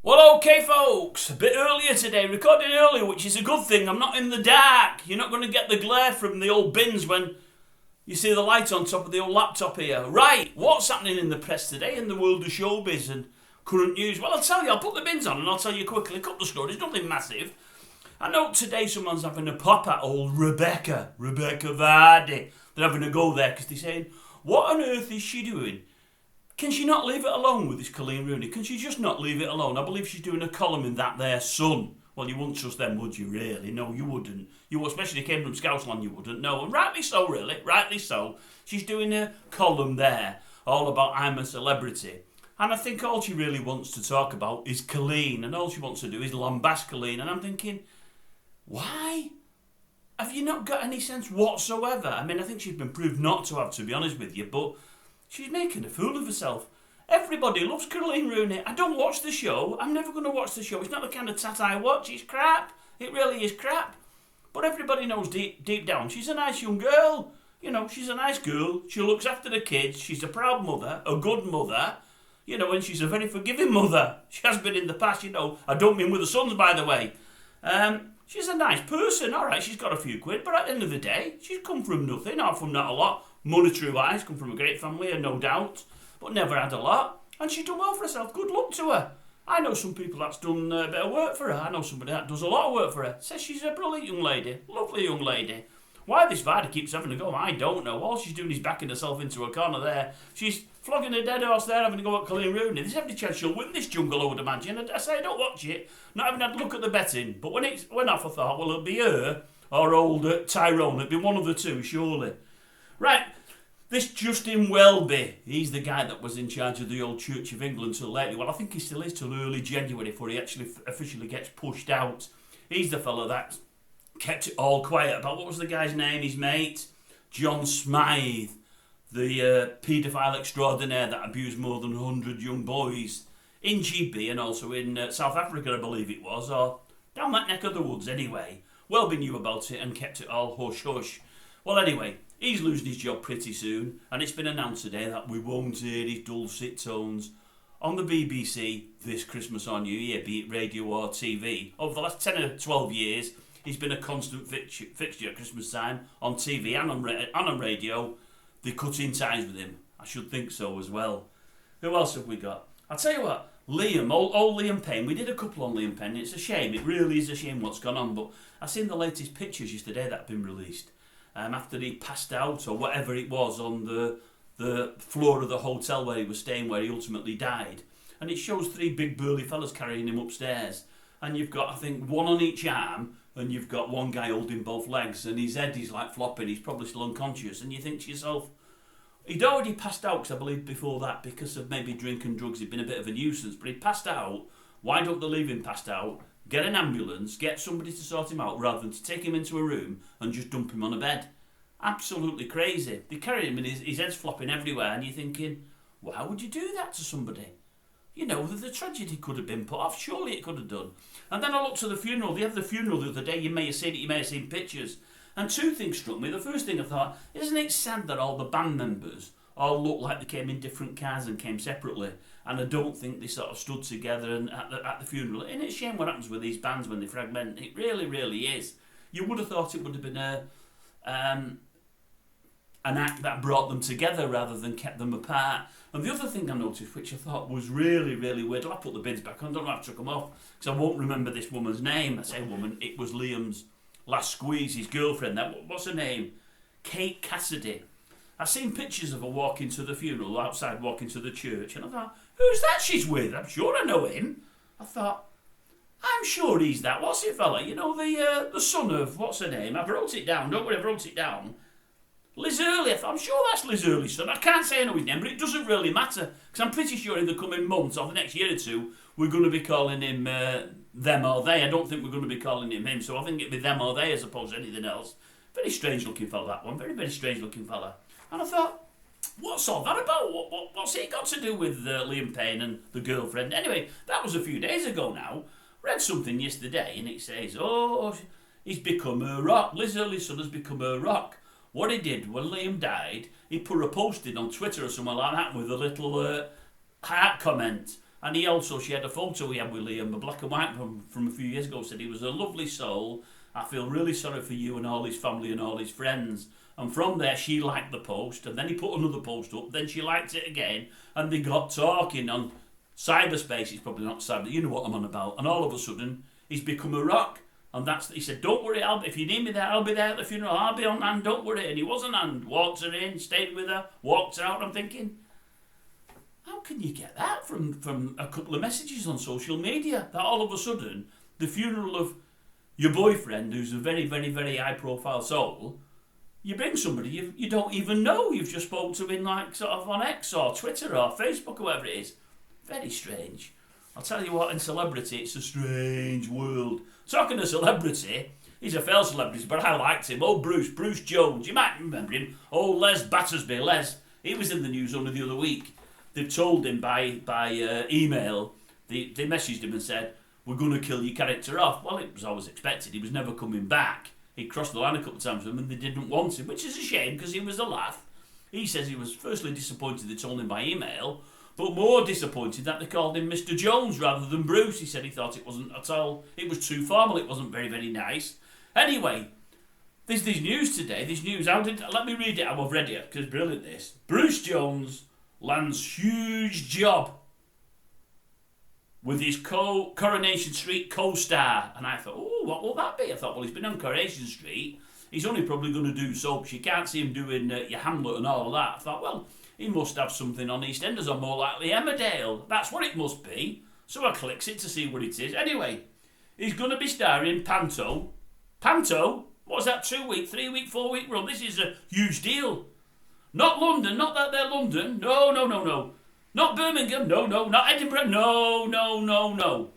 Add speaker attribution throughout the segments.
Speaker 1: Well, okay, folks, a bit earlier today, recording earlier, which is a good thing. I'm not in the dark. You're not going to get the glare from the old bins when you see the light on top of the old laptop here. Right, what's happening in the press today in the world of showbiz and current news? Well, I'll tell you, I'll put the bins on and I'll tell you quickly a couple of stories, nothing massive. I know today someone's having a pop at old Rebecca Vardy. They're having a go there because they're saying, what on earth is she doing? Can she not leave it alone with this Colleen Rooney? Can she just not leave it alone? I believe she's doing a column in that there Sun. Well, you wouldn't trust them, would you, really? No, you wouldn't. You, especially if you came from Scousland, you wouldn't. No, and rightly so, really. Rightly so. She's doing a column there, all about I'm a celebrity. And I think all she really wants to talk about is Colleen, and all she wants to do is lambast Colleen. And I'm thinking, why? Have you not got any sense whatsoever? I mean, I think she's been proved not to have, to be honest with you, but she's making a fool of herself. Everybody loves Colleen Rooney. I don't watch the show. I'm never going to watch the show. It's not the kind of tat I watch. It's crap. It really is crap. But everybody knows deep down she's a nice young girl. You know, she's a nice girl. She looks after the kids. She's a proud mother, a good mother. You know, and she's a very forgiving mother. She has been in the past, you know. I don't mean with the sons, by the way. She's a nice person. All right, she's got a few quid. But at the end of the day, she's come from nothing, or from not a lot. Monetary-wise, come from a great family, no doubt, but never had a lot. And she's done well for herself. Good luck to her. I know some people that's done a bit of work for her. I know somebody that does a lot of work for her. Says she's a brilliant young lady. Lovely young lady. Why this Vardy keeps having a go, I don't know. All she's doing is backing herself into a corner there. She's flogging a dead horse there, having a go at Colleen Rooney. There's every chance she'll win this jungle, I would imagine. I say I don't watch it, not having had a look at the betting. But when it went off, I thought, well, it'll be her or old Tyrone. It'll be one of the two, surely. Right, this Justin Welby, he's the guy that was in charge of the old Church of England till lately. Well, I think he still is till early January before he actually officially gets pushed out. He's the fellow that kept it all quiet about, what was the guy's name, his mate? John Smythe, the paedophile extraordinaire that abused more than 100 young boys in GB and also in South Africa, I believe it was, or down that neck of the woods anyway. Welby knew about it and kept it all hush-hush. Well, anyway, he's losing his job pretty soon, and it's been announced today that we won't hear his dulcet tones on the BBC this Christmas or New Year, be it radio or TV. Over the last 10 or 12 years, he's been a constant fixture at Christmas time on TV and on radio. They're cutting ties with him. I should think so as well. Who else have we got? I'll tell you what, Liam, old Liam Payne. We did a couple on Liam Payne. It's a shame. It really is a shame what's gone on. But I've seen the latest pictures yesterday that have been released. After he passed out or whatever it was on the floor of the hotel where he was staying, where he ultimately died. And it shows three big burly fellas carrying him upstairs. And you've got, I think, one on each arm, and you've got one guy holding both legs, and his head is like flopping, he's probably still unconscious. And you think to yourself, he'd already passed out, because I believe before that, because of maybe drink and drugs, he'd been a bit of a nuisance, but he'd passed out. Why don't they leave him passed out? Get an ambulance, get somebody to sort him out, rather than to take him into a room and just dump him on a bed. Absolutely crazy. They carry him and his head's flopping everywhere, and you're thinking, why would you do that to somebody? You know, the tragedy could have been put off. Surely it could have done. And then I looked to the funeral. They had the funeral the other day. You may have seen it. You may have seen pictures. And two things struck me. The first thing I thought, isn't it sad that all the band members all look like they came in different cars and came separately? And I don't think they sort of stood together and at the funeral. And it's a shame what happens with these bands when they fragment. It really, really is. You would have thought it would have been an act that brought them together rather than kept them apart. And the other thing I noticed, which I thought was really, really weird, I put the bids back on, I don't know how I took them off, because I won't remember this woman's name. I say woman, it was Liam's last squeeze, his girlfriend. What's her name? Kate Cassidy. I've seen pictures of her walking to the funeral, outside walking to the church, and I thought, who's that she's with? I'm sure I know him. I thought, I'm sure he's that. What's it, fella? You know, the son of, what's her name? I wrote it down, don't worry, I wrote it down. Liz Hurley, I'm sure that's Liz Hurley's son. I can't say I know his name, but it doesn't really matter, because I'm pretty sure in the coming months or the next year or two, we're going to be calling him them or they. I don't think we're going to be calling him, so I think it'd be them or they as opposed to anything else. Very strange looking fella, that one. Very, very strange looking fella. And I thought, what's all that about? What's it got to do with Liam Payne and the girlfriend? Anyway, that was a few days ago now. Read something yesterday, and it says, oh, he's become a rock. Liz Hurley's son has become a rock. What he did when Liam died, he put a post in on Twitter or somewhere like that with a little heart comment. And he also, she had a photo we had with Liam, a black and white from a few years ago, said he was a lovely soul. I feel really sorry for you and all his family and all his friends. And from there, she liked the post, and then he put another post up, then she liked it again, and they got talking on cyberspace. It's probably not cyber, you know what I'm on about. And all of a sudden, he's become a rock. And he said, don't worry, if you need me there, I'll be there at the funeral, I'll be on hand, don't worry. And he was on hand, walked her in, stayed with her, walked out. I'm thinking, how can you get that from a couple of messages on social media? That all of a sudden, the funeral of your boyfriend, who's a very, very, very high-profile soul, you bring somebody you don't even know. You've just spoke to in like sort of on X or Twitter or Facebook or whatever it is. Very strange. I'll tell you what, in celebrity, it's a strange world. Talking of celebrity, he's a failed celebrity, but I liked him. Oh, Bruce Jones. You might remember him. Oh, Les Battersby. He was in the news only the other week. They've told him by email, they messaged him and said, we're going to kill your character off. Well, it was always expected. He was never coming back. He crossed the line a couple of times with them and they didn't want him, which is a shame because he was a laugh. He says he was firstly disappointed they told him by email, but more disappointed that they called him Mr. Jones rather than Bruce. He said he thought it wasn't at all, it was too formal, it wasn't very, very nice. Anyway, there's news today, let me read it how I've read it, because it's brilliant this. Bruce Jones lands huge job with his Coronation Street co-star. And I thought, oh, what will that be? I thought, well, he's been on Coronation Street. He's only probably going to do soaps. You can't see him doing your Hamlet and all of that. I thought, well, he must have something on EastEnders or more likely Emmerdale. That's what it must be. So I clicks it to see what it is. Anyway, he's going to be starring Panto. Panto? What's that, 2 week, 3 week, 4 week run? This is a huge deal. Not London, not that they're London. No. Not Birmingham, no. Not Edinburgh, no.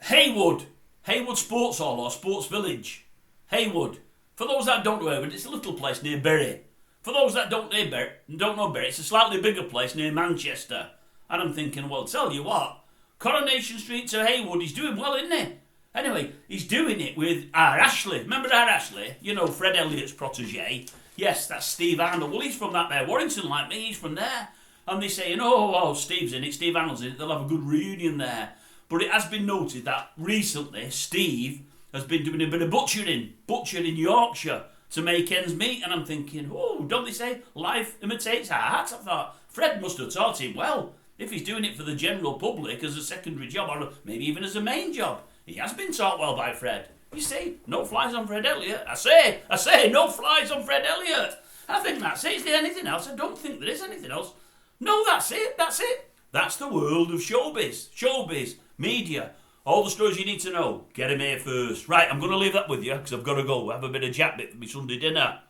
Speaker 1: Haywood Sports Hall or Sports Village. Haywood. For those that don't know Haywood, it's a little place near Bury. For those that don't know Bury, it's a slightly bigger place near Manchester. And I'm thinking, well, tell you what, Coronation Street to Haywood, he's doing well, isn't he? Anyway, he's doing it with our Ashley. Remember our Ashley? You know, Fred Elliott's protege. Yes, that's Steve Arnold. Well, he's from that there Warrington like me, he's from there. And they're saying, oh, Steve's in it, Steve Arnold's in it, they'll have a good reunion there. But it has been noted that recently Steve has been doing a bit of butchering in Yorkshire to make ends meet. And I'm thinking, oh, don't they say life imitates art? I thought, Fred must have taught him well. If he's doing it for the general public as a secondary job or maybe even as a main job, he has been taught well by Fred. You see, no flies on Fred Elliott. I say, no flies on Fred Elliott. I think that's it. Is there anything else? I don't think there is anything else. No, that's it. That's the world of showbiz, media, all the stories you need to know. Get them here first. Right, I'm going to leave that with you because I've got to go have a bit of jack bit for my Sunday dinner.